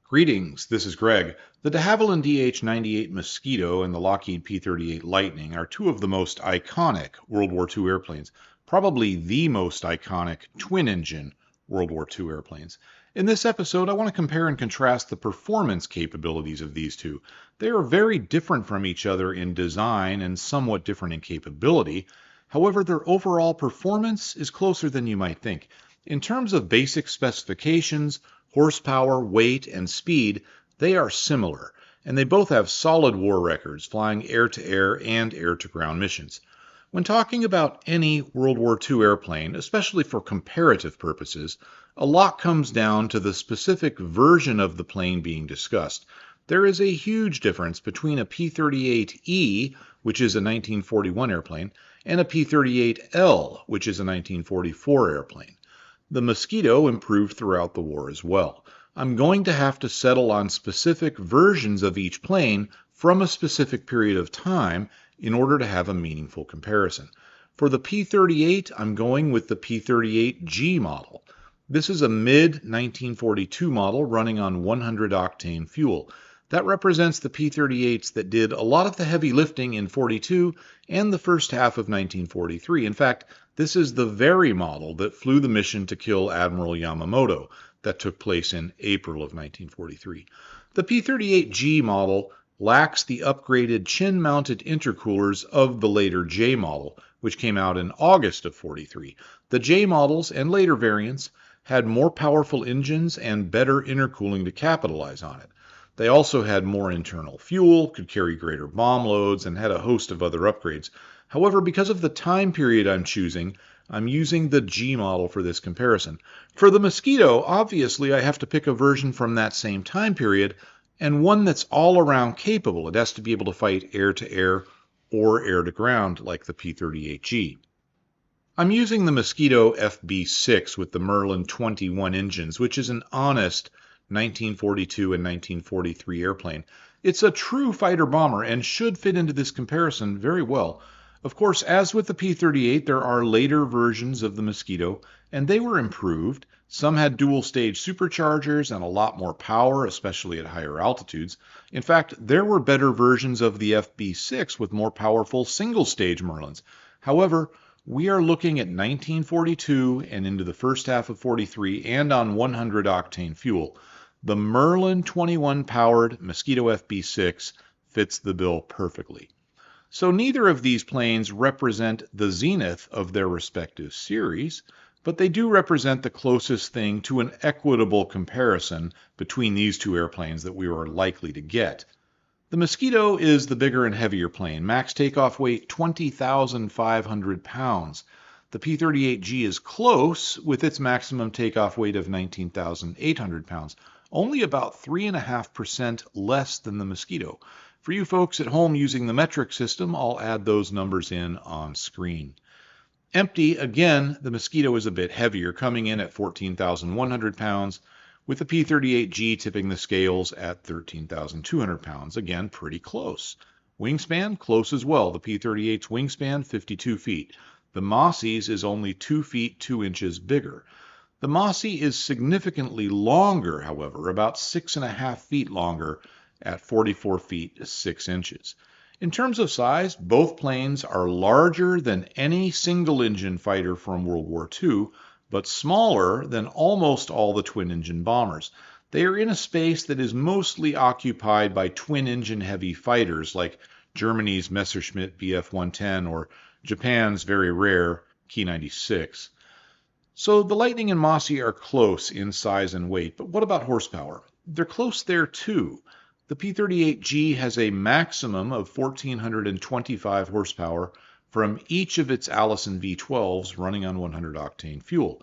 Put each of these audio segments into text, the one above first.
Greetings, this is Greg. The de Havilland DH-98 Mosquito and the Lockheed P-38 Lightning are two of the most iconic World War II airplanes, probably the most iconic twin-engine World War II airplanes. In this episode, I want to compare and contrast the performance capabilities of these two. They are very different from each other in design and somewhat different in capability. However, their overall performance is closer than you might think. In terms of basic specifications, horsepower, weight, and speed, they are similar, and they both have solid war records, flying air-to-air and air-to-ground missions. When talking about any World War II airplane, especially for comparative purposes, a lot comes down to the specific version of the plane being discussed. There is a huge difference between a P-38E, which is a 1941 airplane, and a P-38L, which is a 1944 airplane. The Mosquito improved throughout the war as well. I'm going to have to settle on specific versions of each plane from a specific period of time in order to have a meaningful comparison. For the P-38, I'm going with the P-38G model. This is a mid-1942 model running on 100-octane fuel. That represents the P-38s that did a lot of the heavy lifting in 42 and the first half of 1943. In fact, this is the very model that flew the mission to kill Admiral Yamamoto that took place in April of 1943. The P-38G model lacks the upgraded chin-mounted intercoolers of the later J model, which came out in August of 43. The J models and later variants had more powerful engines and better intercooling to capitalize on it. They also had more internal fuel, could carry greater bomb loads, and had a host of other upgrades. However, because of the time period I'm choosing, I'm using the G model for this comparison. For the Mosquito, obviously I have to pick a version from that same time period, and one that's all around capable. It has to be able to fight air-to-air or air-to-ground like the P-38G. I'm using the Mosquito FB VI with the Merlin 21 engines, which is an honest 1942 and 1943 airplane. It's a true fighter-bomber and should fit into this comparison very well. Of course, as with the P-38, there are later versions of the Mosquito, and they were improved. Some had dual-stage superchargers and a lot more power, especially at higher altitudes. In fact, there were better versions of the FB-6 with more powerful single-stage Merlins. However, we are looking at 1942 and into the first half of 43 and on 100-octane fuel. The Merlin 21-powered Mosquito FB6 fits the bill perfectly. So neither of these planes represent the zenith of their respective series, but they do represent the closest thing to an equitable comparison between these two airplanes that we are likely to get. The Mosquito is the bigger and heavier plane, max takeoff weight 20,500 pounds. The P-38G is close with its maximum takeoff weight of 19,800 pounds, only about 3.5% less than the Mosquito. For you folks at home using the metric system, I'll add those numbers in on screen. Empty, again, the Mosquito is a bit heavier, coming in at 14,100 pounds, with the P-38G tipping the scales at 13,200 pounds. Again, pretty close. Wingspan, close as well. The P-38's wingspan, 52 feet. The Mossie's is only 2 feet 2 inches bigger. The Mossie is significantly longer, however, about 6.5 feet longer at 44 feet 6 inches. In terms of size, both planes are larger than any single-engine fighter from World War II, but smaller than almost all the twin-engine bombers. They are in a space that is mostly occupied by twin-engine heavy fighters like Germany's Messerschmitt Bf-110 or Japan's very rare Ki-96. So the Lightning and Mossie are close in size and weight, but what about horsepower? They're close there too. The P-38G has a maximum of 1,425 horsepower from each of its Allison V12s running on 100-octane fuel.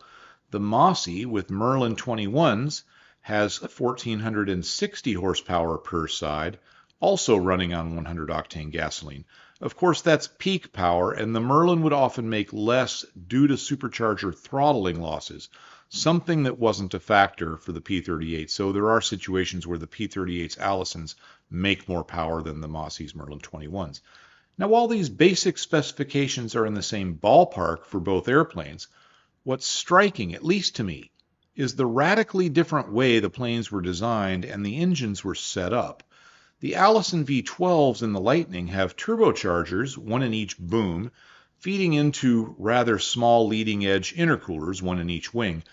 The Mossie with Merlin 21s has 1,460 horsepower per side, also running on 100-octane gasoline. Of course, that's peak power, and the Merlin would often make less due to supercharger throttling losses, something that wasn't a factor for the P-38. So there are situations where the P-38's Allisons make more power than the Mossie's Merlin 21s. Now, while these basic specifications are in the same ballpark for both airplanes, what's striking, at least to me, is the radically different way the planes were designed and the engines were set up. The Allison V12s in the Lightning have turbochargers, one in each boom, feeding into rather small leading-edge intercoolers, one in each wing.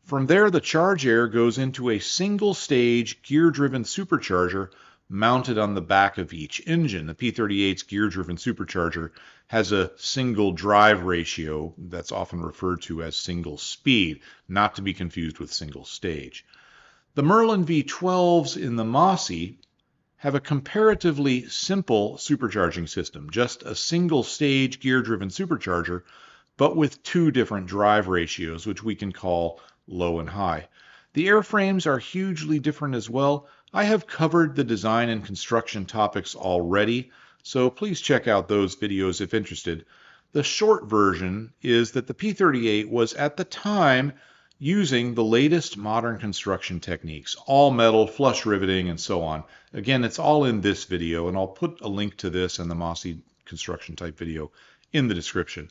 From there, the charge air goes into a single-stage, gear-driven supercharger mounted on the back of each engine. The P-38's gear-driven supercharger has a single drive ratio that's often referred to as single speed, not to be confused with single stage. The Merlin V12s in the Mosquito have a comparatively simple supercharging system, just a single-stage gear-driven supercharger, but with two different drive ratios, which we can call low and high. The airframes are hugely different as well. I have covered the design and construction topics already, so please check out those videos if interested. The short version is that the P-38 was at the time using the latest modern construction techniques, all metal, flush riveting, and so on. Again, it's all in this video, and I'll put a link to this and the Mosquito construction type video in the description.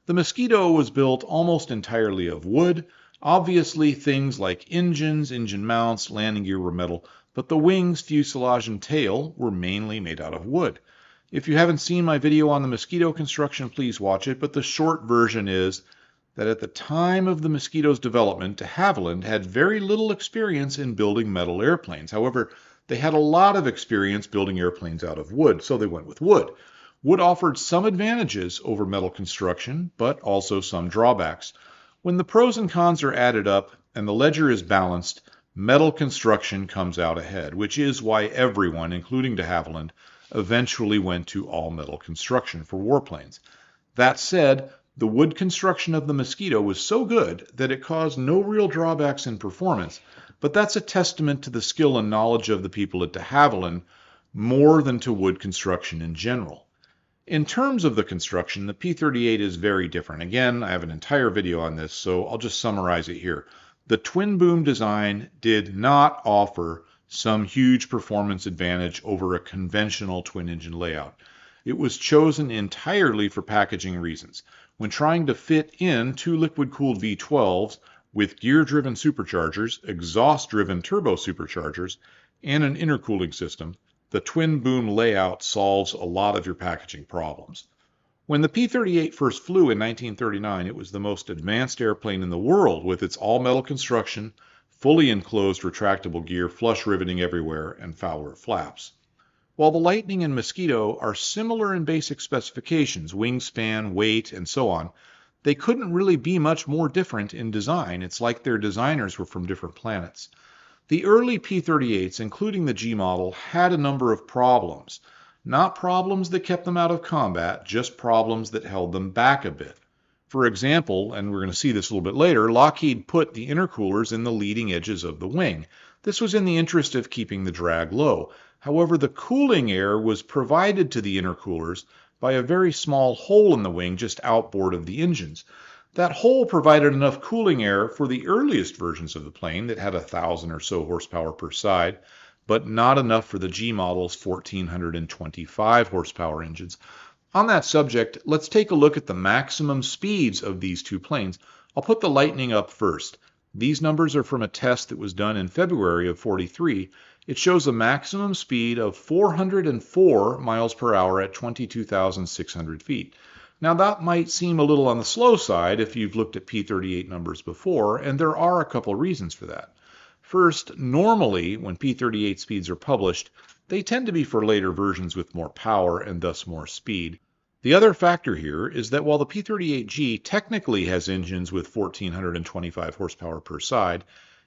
The Mosquito was built almost entirely of wood. Obviously, things like engines, engine mounts, landing gear were metal, but the wings, fuselage, and tail were mainly made out of wood. If you haven't seen my video on the Mosquito construction, please watch it, but the short version is that at the time of the Mosquito's development, de Havilland had very little experience in building metal airplanes. However, they had a lot of experience building airplanes out of wood, so they went with wood. Wood offered some advantages over metal construction, but also some drawbacks. When the pros and cons are added up and the ledger is balanced, metal construction comes out ahead, which is why everyone, including de Havilland, eventually went to all-metal construction for warplanes. That said, the wood construction of the Mosquito was so good that it caused no real drawbacks in performance, but that's a testament to the skill and knowledge of the people at de Havilland more than to wood construction in general. In terms of the construction, the P-38 is very different. Again, I have an entire video on this, so I'll just summarize it here. The twin boom design did not offer some huge performance advantage over a conventional twin engine layout. It was chosen entirely for packaging reasons. When trying to fit in two liquid-cooled V12s with gear-driven superchargers, exhaust-driven turbo superchargers, and an intercooling system, the twin boom layout solves a lot of your packaging problems. When the P-38 first flew in 1939, it was the most advanced airplane in the world with its all-metal construction, fully enclosed retractable gear, flush riveting everywhere, and Fowler flaps. While the Lightning and Mosquito are similar in basic specifications, wingspan, weight, and so on, they couldn't really be much more different in design. It's like their designers were from different planets. The early P-38s, including the G model, had a number of problems. Not problems that kept them out of combat, just problems that held them back a bit. For example, and we're going to see this a little bit later, Lockheed put the intercoolers in the leading edges of the wing. This was in the interest of keeping the drag low. However, the cooling air was provided to the intercoolers by a very small hole in the wing just outboard of the engines. That hole provided enough cooling air for the earliest versions of the plane that had 1,000 or so horsepower per side, but not enough for the G model's 1,425 horsepower engines. On that subject, let's take a look at the maximum speeds of these two planes. I'll put the Lightning up first. These numbers are from a test that was done in February of '43. It shows a maximum speed of 404 miles per hour at 22,600 feet. Now that might seem a little on the slow side if you've looked at P-38 numbers before, and there are a couple reasons for that. First, normally when P-38 speeds are published, they tend to be for later versions with more power and thus more speed. The other factor here is that while the P-38G technically has engines with 1,425 horsepower per side,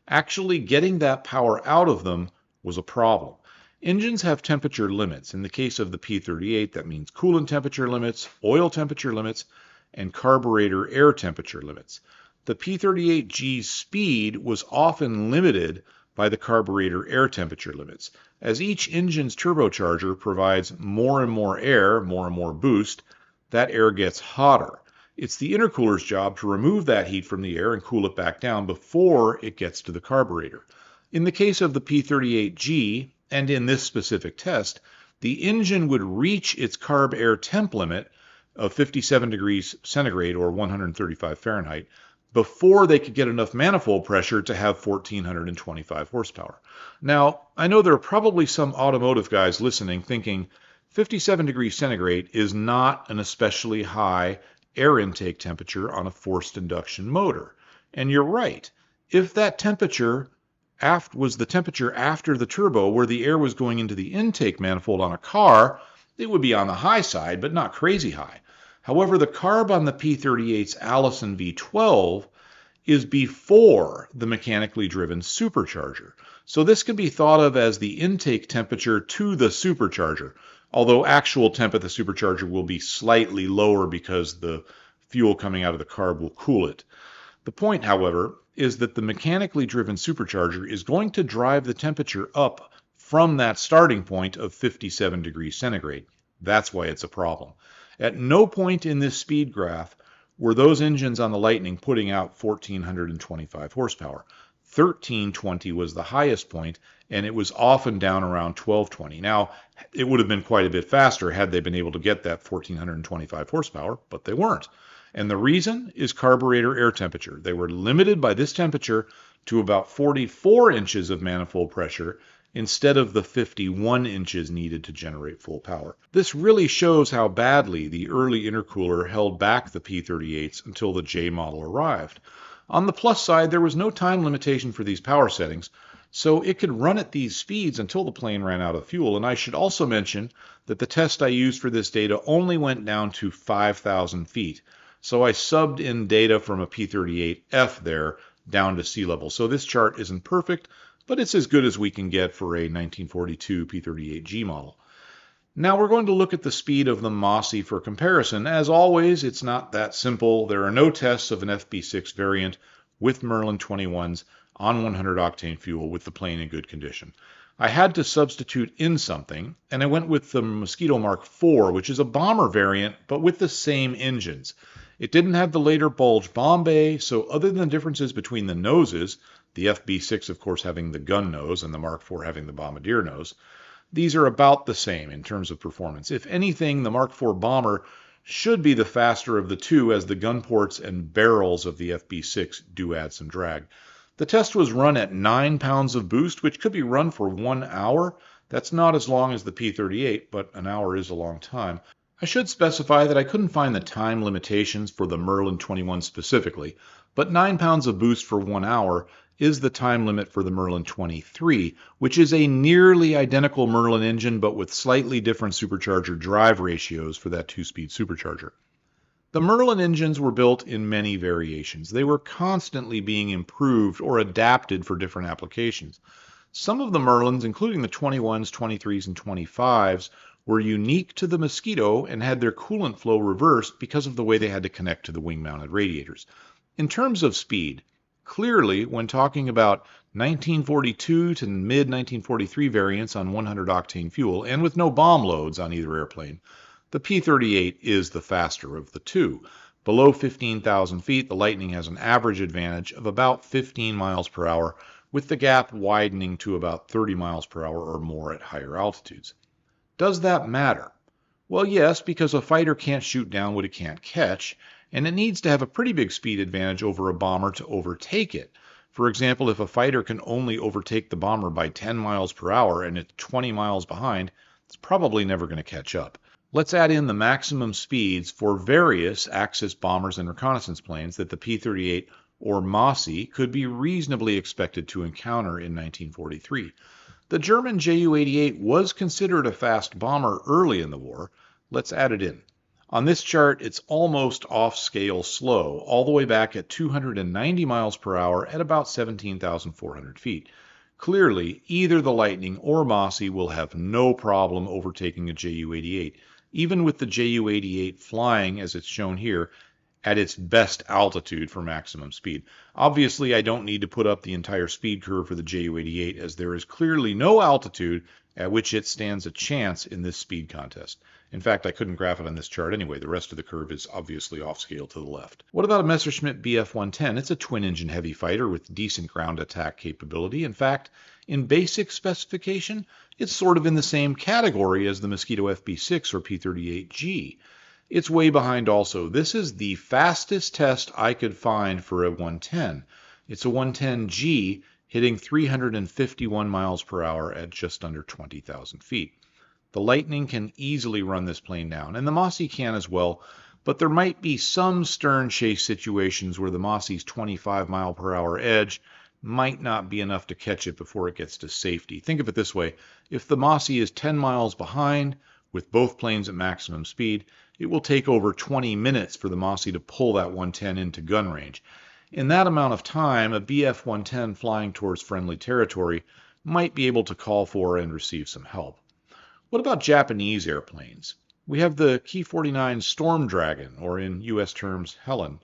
actually getting that power out of them was a problem. Engines have temperature limits. In the case of the P-38, that means coolant temperature limits, oil temperature limits, and carburetor air temperature limits. The P-38G's speed was often limited by the carburetor air temperature limits. As each engine's turbocharger provides more and more air, more and more boost, that air gets hotter. It's the intercooler's job to remove that heat from the air and cool it back down before it gets to the carburetor. In the case of the P-38G, and in this specific test, the engine would reach its carb air temp limit of 57 degrees centigrade or 135 Fahrenheit before they could get enough manifold pressure to have 1,425 horsepower. Now, I know there are probably some automotive guys listening thinking 57 degrees centigrade is not an especially high air intake temperature on a forced induction motor. And you're right. If that temperature was the temperature after the turbo where the air was going into the intake manifold on a car, it would be on the high side, but not crazy high. However, the carb on the P-38's Allison V12 is before the mechanically driven supercharger. So this can be thought of as the intake temperature to the supercharger, although actual temp at the supercharger will be slightly lower because the fuel coming out of the carb will cool it. The point, however, is that the mechanically driven supercharger is going to drive the temperature up from that starting point of 57 degrees centigrade. That's why it's a problem. At no point in this speed graph were those engines on the Lightning putting out 1,425 horsepower. 1,320 was the highest point, and it was often down around 1,220. Now, it would have been quite a bit faster had they been able to get that 1,425 horsepower, but they weren't. And the reason is carburetor air temperature. They were limited by this temperature to about 44 inches of manifold pressure instead of the 51 inches needed to generate full power. This really shows how badly the early intercooler held back the P-38s until the J model arrived. On the plus side, there was no time limitation for these power settings, so it could run at these speeds until the plane ran out of fuel. And I should also mention that the test I used for this data only went down to 5,000 feet. So I subbed in data from a P-38F there down to sea level. So this chart isn't perfect, but it's as good as we can get for a 1942 P-38G model. Now we're going to look at the speed of the Mosquito for comparison. As always, it's not that simple. There are no tests of an FB6 variant with Merlin 21s on 100 octane fuel with the plane in good condition. I had to substitute in something, and I went with the Mosquito Mark IV, which is a bomber variant, but with the same engines. It didn't have the later bulge bomb bay, so other than the differences between the noses, the FB6 of course having the gun nose and the Mark IV having the bombardier nose, these are about the same in terms of performance. If anything, the Mark IV bomber should be the faster of the two, as the gun ports and barrels of the FB6 do add some drag. The test was run at 9 pounds of boost, which could be run for 1 hour. That's not as long as the P-38, but an hour is a long time. I should specify that I couldn't find the time limitations for the Merlin 21 specifically, but 9 pounds of boost for 1 hour is the time limit for the Merlin 23, which is a nearly identical Merlin engine but with slightly different supercharger drive ratios for that 2-speed supercharger. The Merlin engines were built in many variations. They were constantly being improved or adapted for different applications. Some of the Merlins, including the 21s, 23s, and 25s, were unique to the Mosquito and had their coolant flow reversed because of the way they had to connect to the wing-mounted radiators. In terms of speed, clearly, when talking about 1942 to mid-1943 variants on 100 octane fuel and with no bomb loads on either airplane, the P-38 is the faster of the two. Below 15,000 feet, the Lightning has an average advantage of about 15 miles per hour, with the gap widening to about 30 miles per hour or more at higher altitudes. Does that matter? Well, yes, because a fighter can't shoot down what it can't catch, and it needs to have a pretty big speed advantage over a bomber to overtake it. For example, if a fighter can only overtake the bomber by 10 miles per hour and it's 20 miles behind, it's probably never going to catch up. Let's add in the maximum speeds for various Axis bombers and reconnaissance planes that the P-38 or Mosquito could be reasonably expected to encounter in 1943. The German Ju-88 was considered a fast bomber early in the war. Let's add it in. On this chart, it's almost off-scale slow, all the way back at 290 miles per hour at about 17,400 feet. Clearly, either the Lightning or Mosquito will have no problem overtaking a Ju-88, even with the Ju-88 flying, as it's shown here, at its best altitude for maximum speed. Obviously, I don't need to put up the entire speed curve for the Ju-88, as there is clearly no altitude at which it stands a chance in this speed contest. In fact, I couldn't graph it on this chart anyway. The rest of the curve is obviously off scale to the left. What about a Messerschmitt Bf-110? It's a twin-engine heavy fighter with decent ground attack capability. In fact, in basic specification, it's sort of in the same category as the Mosquito FB6 or P-38G. It's way behind also. This is the fastest test I could find for a 110. It's a 110G hitting 351 miles per hour at just under 20,000 feet. The Lightning can easily run this plane down, and the Mosquito can as well, but there might be some stern chase situations where the Mossie's 25 mile per hour edge might not be enough to catch it before it gets to safety. Think of it this way. If the Mossie is 10 miles behind with both planes at maximum speed, it will take over 20 minutes for the Mossie to pull that 110 into gun range. In that amount of time, a BF-110 flying towards friendly territory might be able to call for and receive some help. What about Japanese airplanes? We have the Ki-49 Storm Dragon, or in U.S. terms, Helen.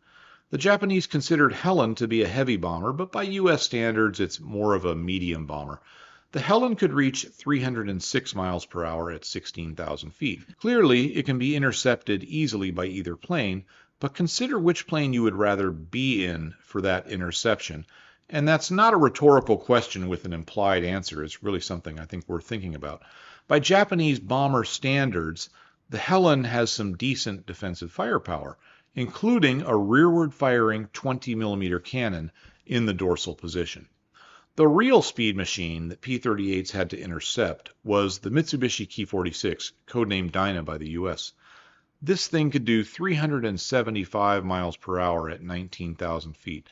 The Japanese considered Helen to be a heavy bomber, but by U.S. standards, it's more of a medium bomber. The Helen could reach 306 miles per hour at 16,000 feet. Clearly, it can be intercepted easily by either plane, but consider which plane you would rather be in for that interception. And that's not a rhetorical question with an implied answer. It's really something I think worth thinking about. By Japanese bomber standards, the Helen has some decent defensive firepower, including a rearward-firing 20mm cannon in the dorsal position. The real speed machine that P-38s had to intercept was the Mitsubishi Ki-46, codenamed Dyna by the U.S. This thing could do 375 miles per hour at 19,000 feet.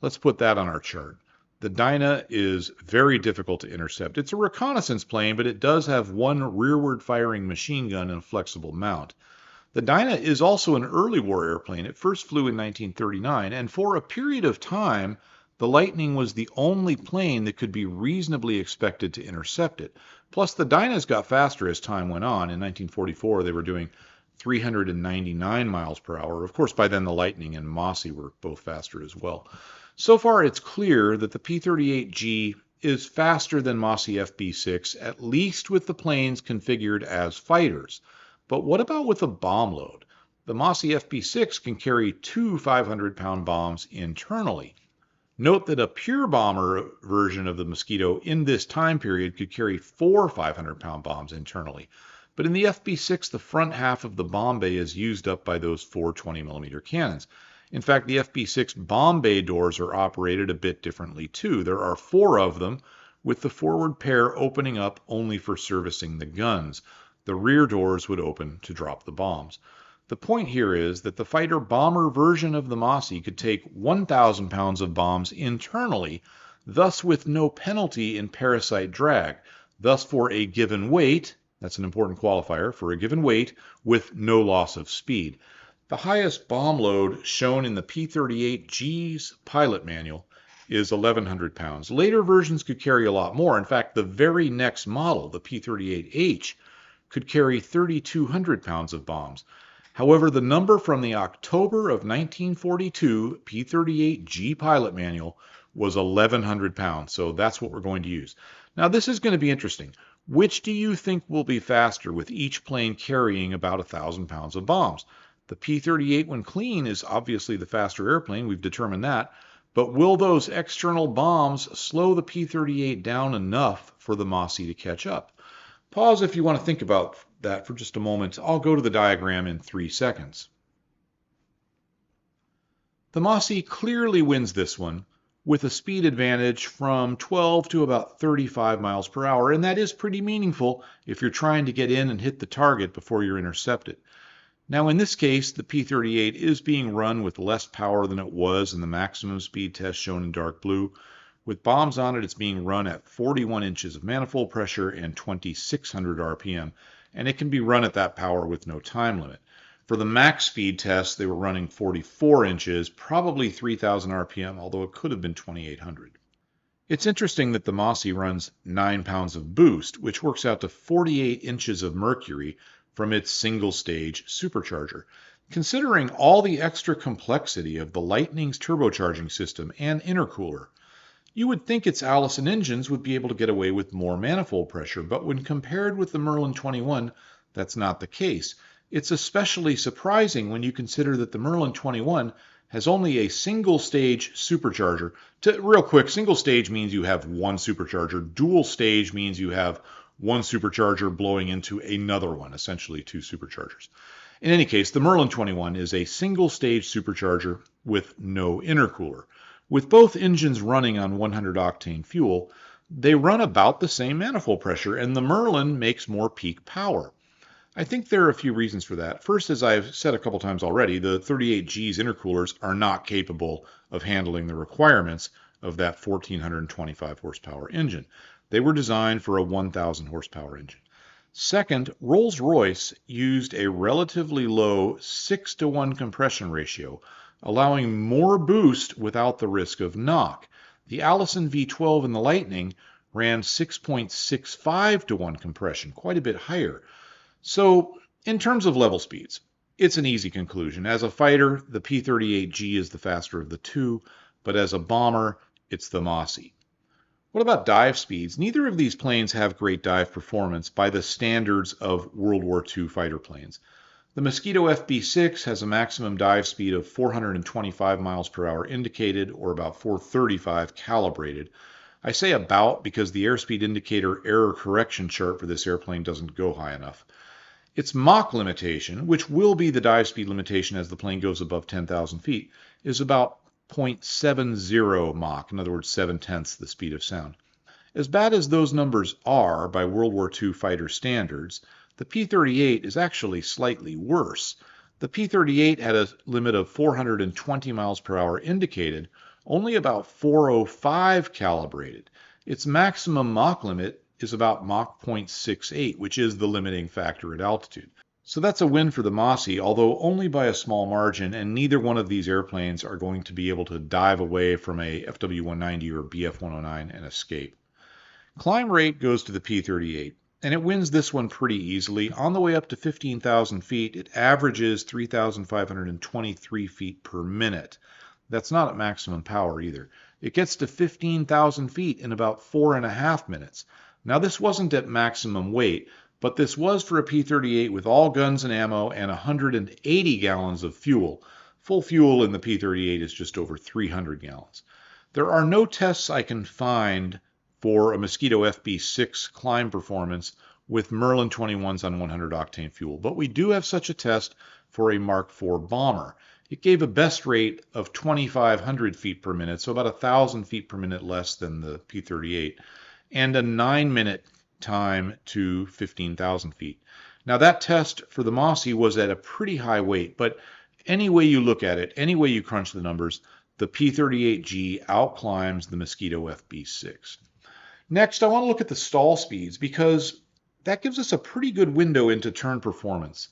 Let's put that on our chart. The Dyna is very difficult to intercept. It's a reconnaissance plane, but it does have one rearward-firing machine gun and a flexible mount. The Dyna is also an early war airplane. It first flew in 1939, and for a period of time, the Lightning was the only plane that could be reasonably expected to intercept it. Plus, the Dynas got faster as time went on. In 1944, they were doing 399 miles per hour. Of course, by then the Lightning and Mossie were both faster as well. So far, it's clear that the P-38G is faster than Mosquito FB 6, at least with the planes configured as fighters. But what about with a bomb load? The Mosquito FB 6 can carry two 500-pound bombs internally. Note that a pure bomber version of the Mosquito in this time period could carry four 500-pound bombs internally. But in the FB6, the front half of the bomb bay is used up by those four 20mm cannons. In fact, the FB6 bomb bay doors are operated a bit differently too. There are four of them, with the forward pair opening up only for servicing the guns. The rear doors would open to drop the bombs. The point here is that the fighter-bomber version of the Mossie could take 1,000 pounds of bombs internally, thus with no penalty in parasite drag. Thus, for a given weight, that's an important qualifier, for a given weight with no loss of speed. The highest bomb load shown in the P-38G's pilot manual is 1,100 pounds. Later versions could carry a lot more. In fact, the very next model, the P-38H, could carry 3,200 pounds of bombs. However, the number from the October of 1942 P-38G pilot manual was 1,100 pounds, so that's what we're going to use. Now, this is going to be interesting. Which do you think will be faster with each plane carrying about 1,000 pounds of bombs? The P-38, when clean, is obviously the faster airplane. We've determined that. But will those external bombs slow the P-38 down enough for the Mossie to catch up? Pause if you want to think about that for just a moment. I'll go to the diagram in 3 seconds. The Mossie clearly wins this one with a speed advantage from 12 to about 35 miles per hour, and that is pretty meaningful if you're trying to get in and hit the target before you're intercepted. Now, in this case, the P-38 is being run with less power than it was in the maximum speed test shown in dark blue. With bombs on it, it's being run at 41 inches of manifold pressure and 2,600 RPM, and it can be run at that power with no time limit. For the max speed test, they were running 44 inches, probably 3,000 RPM, although it could have been 2,800. It's interesting that the Mossie runs 9 pounds of boost, which works out to 48 inches of mercury from its single-stage supercharger. Considering all the extra complexity of the Lightning's turbocharging system and intercooler, you would think its Allison engines would be able to get away with more manifold pressure, but when compared with the Merlin 21, that's not the case. It's especially surprising when you consider that the Merlin 21 has only a single-stage supercharger. Real quick, single stage means you have one supercharger. Dual stage means you have one supercharger blowing into another one, essentially two superchargers. In any case, the Merlin 21 is a single-stage supercharger with no intercooler. With both engines running on 100-octane fuel, they run about the same manifold pressure, and the Merlin makes more peak power. I think there are a few reasons for that. First, as I've said a couple times already, the 38G's intercoolers are not capable of handling the requirements of that 1,425 horsepower engine. They were designed for a 1,000 horsepower engine. Second, Rolls-Royce used a relatively low 6-to-1 compression ratio, allowing more boost without the risk of knock. The Allison V12 and the Lightning ran 6.65-to-1 compression, quite a bit higher. So, in terms of level speeds, it's an easy conclusion. As a fighter, the P-38G is the faster of the two, but as a bomber, it's the Mosquito. What about dive speeds? Neither of these planes have great dive performance by the standards of World War II fighter planes. The Mosquito FB VI has a maximum dive speed of 425 miles per hour indicated, or about 435 calibrated. I say about because the airspeed indicator error correction chart for this airplane doesn't go high enough. Its Mach limitation, which will be the dive speed limitation as the plane goes above 10,000 feet, is about 0.70 Mach, in other words, 7/10 the speed of sound. As bad as those numbers are by World War II fighter standards, the P-38 is actually slightly worse. The P-38 had a limit of 420 miles per hour indicated, only about 405 calibrated. Its maximum Mach limit is about Mach 0.68, which is the limiting factor at altitude. So that's a win for the Mossie, although only by a small margin, and neither one of these airplanes are going to be able to dive away from a FW-190 or BF-109 and escape. Climb rate goes to the P-38, and it wins this one pretty easily. On the way up to 15,000 feet, it averages 3,523 feet per minute. That's not at maximum power either. It gets to 15,000 feet in about 4.5 minutes. Now, this wasn't at maximum weight, but this was for a P-38 with all guns and ammo and 180 gallons of fuel. Full fuel in the P-38 is just over 300 gallons. There are no tests I can find for a Mosquito FB VI climb performance with Merlin 21s on 100-octane fuel, but we do have such a test for a Mark IV bomber. It gave a best rate of 2,500 feet per minute, so about 1,000 feet per minute less than the P-38, and a 9-minute time to 15,000 feet. Now that test for the Mossie was at a pretty high weight, but any way you look at it, any way you crunch the numbers, the P-38G outclimbs the Mosquito FB VI. Next, I want to look at the stall speeds because that gives us a pretty good window into turn performance.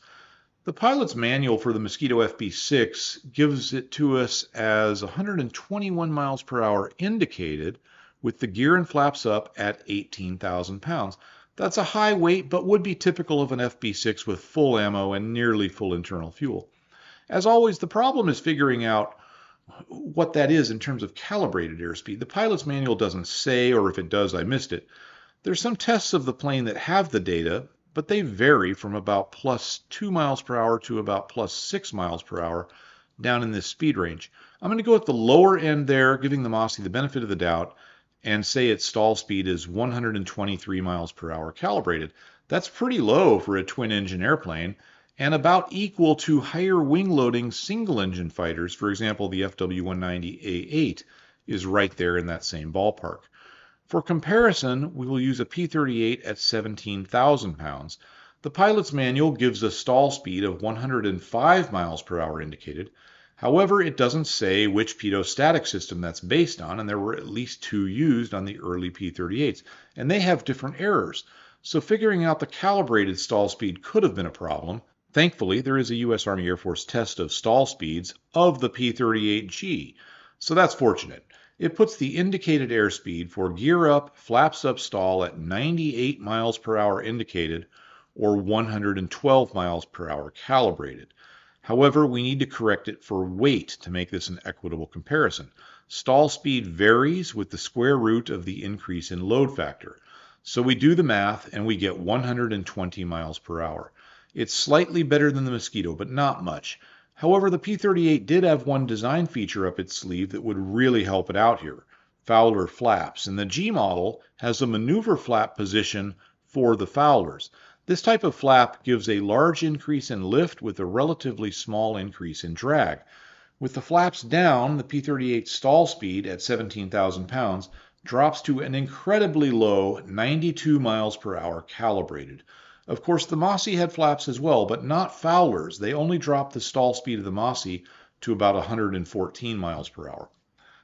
The pilot's manual for the Mosquito FB VI gives it to us as 121 miles per hour indicated, with the gear and flaps up at 18,000 pounds. That's a high weight, but would be typical of an FB6 with full ammo and nearly full internal fuel. As always, the problem is figuring out what that is in terms of calibrated airspeed. The pilot's manual doesn't say, or if it does, I missed it. There's some tests of the plane that have the data, but they vary from about +2 miles per hour to about +6 miles per hour down in this speed range. I'm going to go at the lower end there, giving the Mossie the benefit of the doubt, and say its stall speed is 123 miles per hour calibrated. That's pretty low for a twin-engine airplane, and about equal to higher wing-loading single-engine fighters. For example, the FW-190A8 is right there in that same ballpark. For comparison, we will use a P-38 at 17,000 pounds. The pilot's manual gives a stall speed of 105 miles per hour indicated. However, it doesn't say which pitot-static system that's based on, and there were at least 2 used on the early P-38s, and they have different errors. So figuring out the calibrated stall speed could have been a problem. Thankfully, there is a U.S. Army Air Force test of stall speeds of the P-38G, so that's fortunate. It puts the indicated airspeed for gear up, flaps up stall at 98 miles per hour indicated, or 112 miles per hour calibrated. However, we need to correct it for weight to make this an equitable comparison. Stall speed varies with the square root of the increase in load factor. So we do the math and we get 120 miles per hour. It's slightly better than the Mosquito, but not much. However, the P-38 did have one design feature up its sleeve that would really help it out here: Fowler flaps. And the G model has a maneuver flap position for the Fowlers. This type of flap gives a large increase in lift with a relatively small increase in drag. With the flaps down, the P-38 stall speed at 17,000 pounds drops to an incredibly low 92 miles per hour calibrated. Of course, the Mosquito had flaps as well, but not Fowler's. They only dropped the stall speed of the Mosquito to about 114 miles per hour.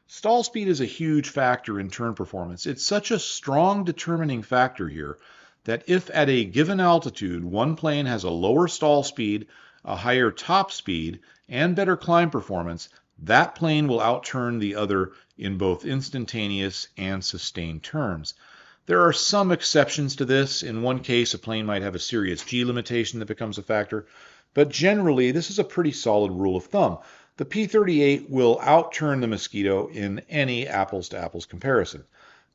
Stall speed is a huge factor in turn performance. It's such a strong determining factor here that if at a given altitude one plane has a lower stall speed, a higher top speed, and better climb performance, that plane will outturn the other in both instantaneous and sustained terms. There are some exceptions to this. In one case, a plane might have a serious G limitation that becomes a factor, but generally this is a pretty solid rule of thumb. The P-38 will outturn the Mosquito in any apples-to-apples comparison.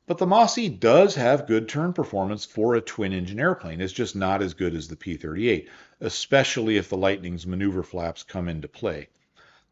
But the Mosquito does have good turn performance for a twin-engine airplane. It's just not as good as the P-38, especially if the Lightning's maneuver flaps come into play.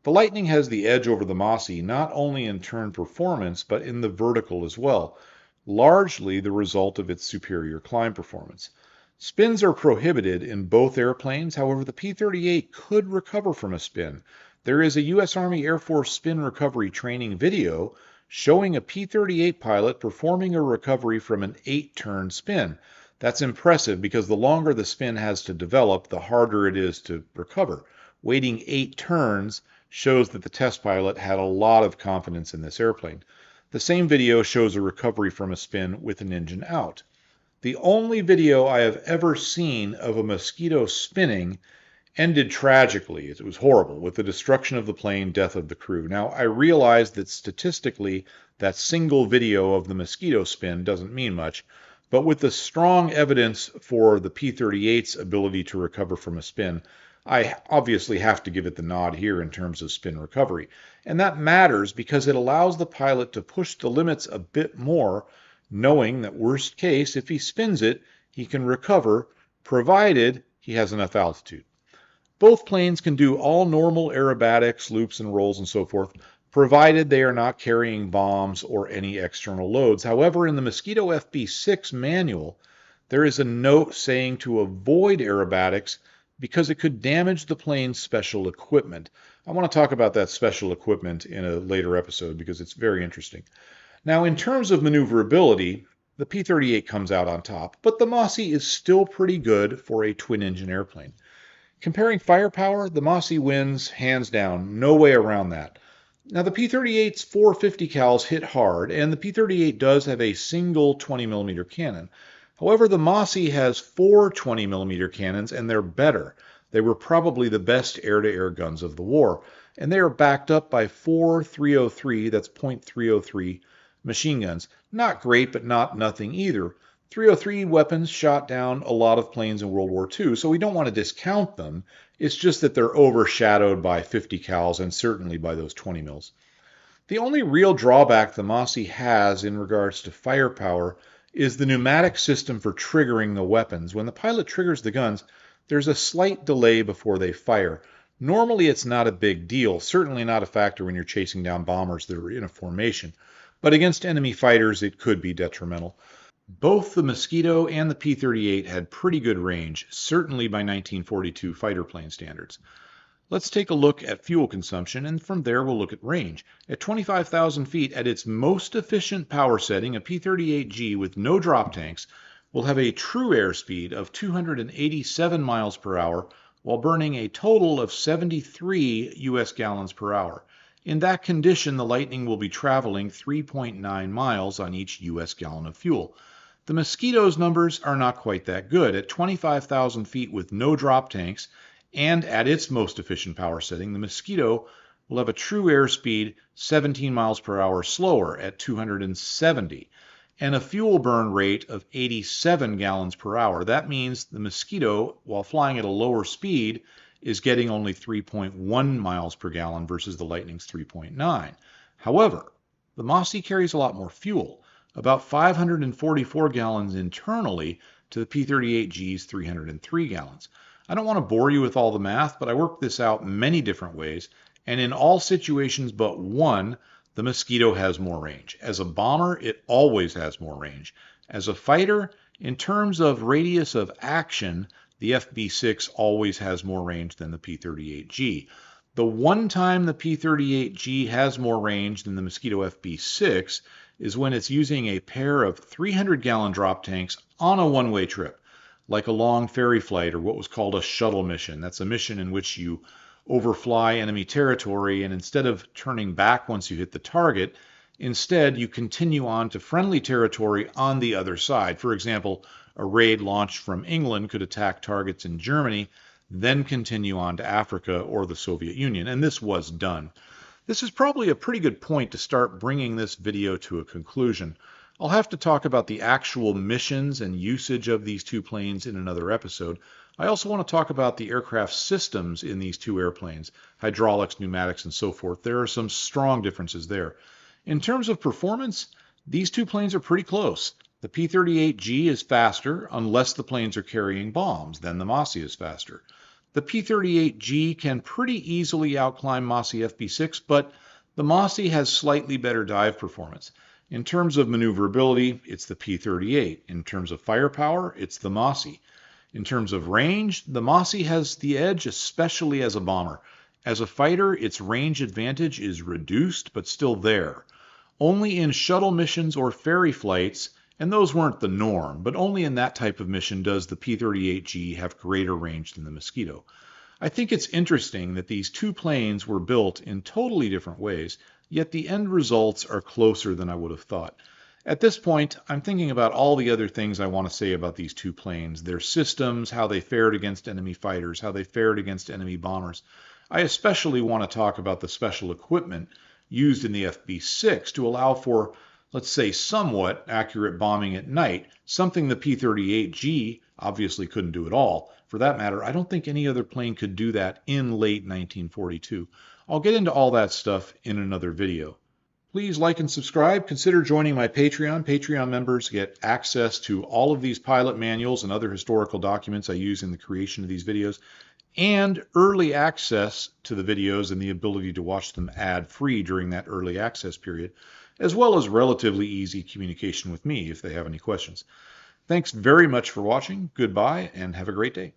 The Lightning has the edge over the Mosquito not only in turn performance, but in the vertical as well, largely the result of its superior climb performance. Spins are prohibited in both airplanes. However, the P-38 could recover from a spin. There is a U.S. Army Air Force spin recovery training video showing a P-38 pilot performing a recovery from an 8-turn spin. That's impressive because the longer the spin has to develop, the harder it is to recover. Waiting 8 turns shows that the test pilot had a lot of confidence in this airplane. The same video shows a recovery from a spin with an engine out. The only video I have ever seen of a Mosquito spinning ended tragically. It was horrible, with the destruction of the plane, death of the crew. Now, I realize that statistically, that single video of the Mosquito spin doesn't mean much, but with the strong evidence for the P-38's ability to recover from a spin, I obviously have to give it the nod here in terms of spin recovery. And that matters because it allows the pilot to push the limits a bit more, knowing that worst case, if he spins it, he can recover, provided he has enough altitude. Both planes can do all normal aerobatics, loops and rolls and so forth, provided they are not carrying bombs or any external loads. However, in the Mosquito FB VI manual, there is a note saying to avoid aerobatics because it could damage the plane's special equipment. I want to talk about that special equipment in a later episode because it's very interesting. Now, in terms of maneuverability, the P-38 comes out on top, but the Mosquito is still pretty good for a twin-engine airplane. Comparing firepower, the Mosquito wins hands down, no way around that. Now the P-38's 450 cals hit hard, and the P-38 does have a single 20mm cannon. However, the Mosquito has 4 20mm cannons, and they're better. They were probably the best air-to-air guns of the war, and they are backed up by 4 303, that's .303 machine guns. Not great, but not nothing either. 303 weapons shot down a lot of planes in World War II, so we don't want to discount them. It's just that they're overshadowed by 50 cals and certainly by those 20 mils. The only real drawback the Mosquito has in regards to firepower is the pneumatic system for triggering the weapons. When the pilot triggers the guns, there's a slight delay before they fire. Normally it's not a big deal, certainly not a factor when you're chasing down bombers that are in a formation, but against enemy fighters it could be detrimental. Both the Mosquito and the P-38 had pretty good range, certainly by 1942 fighter plane standards. Let's take a look at fuel consumption, and from there we'll look at range. At 25,000 feet, at its most efficient power setting, a P-38G with no drop tanks will have a true airspeed of 287 miles per hour while burning a total of 73 U.S. gallons per hour. In that condition, the Lightning will be traveling 3.9 miles on each U.S. gallon of fuel. The Mosquito's numbers are not quite that good. At 25,000 feet with no drop tanks and at its most efficient power setting, the Mosquito will have a true airspeed 17 miles per hour slower at 270 and a fuel burn rate of 87 gallons per hour. That means the Mosquito, while flying at a lower speed, is getting only 3.1 miles per gallon versus the Lightning's 3.9. However, the Mosquito carries a lot more fuel, about 544 gallons internally to the P-38G's 303 gallons. I don't want to bore you with all the math, but I worked this out many different ways, and in all situations but one, the Mosquito has more range. As a bomber, it always has more range. As a fighter, In terms of radius of action, the FB6 always has more range than the P-38G. The one time the P-38G has more range than the Mosquito FB6 is when it's using a pair of 300-gallon drop tanks on a one-way trip, like a long ferry flight or what was called a shuttle mission. That's a mission in which you overfly enemy territory, and instead of turning back once you hit the target, instead you continue on to friendly territory on the other side. For example, a raid launched from England could attack targets in Germany, then continue on to Africa or the Soviet Union, and this was done. This is probably a pretty good point to start bringing this video to a conclusion. I'll have to talk about the actual missions and usage of these two planes in another episode. I also want to talk about the aircraft systems in these two airplanes, hydraulics, pneumatics, and so forth. There are some strong differences there. In terms of performance, these two planes are pretty close. The P-38G is faster unless the planes are carrying bombs, then the Mosquito is faster. The P-38G can pretty easily outclimb Mosquito FB6, but the Mosquito has slightly better dive performance. In terms of maneuverability, it's the P-38. In terms of firepower, it's the Mosquito. In terms of range, the Mosquito has the edge, especially as a bomber. As a fighter, its range advantage is reduced, but still there. Only in shuttle missions or ferry flights, and those weren't the norm, but only in that type of mission does the P-38G have greater range than the Mosquito. I think it's interesting that these two planes were built in totally different ways, yet the end results are closer than I would have thought. At this point, I'm thinking about all the other things I want to say about these two planes, their systems, how they fared against enemy fighters, how they fared against enemy bombers. I especially want to talk about the special equipment used in the FB6 to allow for, let's say, somewhat accurate bombing at night, something the P-38G obviously couldn't do at all. For that matter, I don't think any other plane could do that in late 1942. I'll get into all that stuff in another video. Please like and subscribe. Consider joining my Patreon. Patreon members get access to all of these pilot manuals and other historical documents I use in the creation of these videos, and early access to the videos and the ability to watch them ad-free during that early access period, as well as relatively easy communication with me if they have any questions. Thanks very much for watching. Goodbye, and have a great day.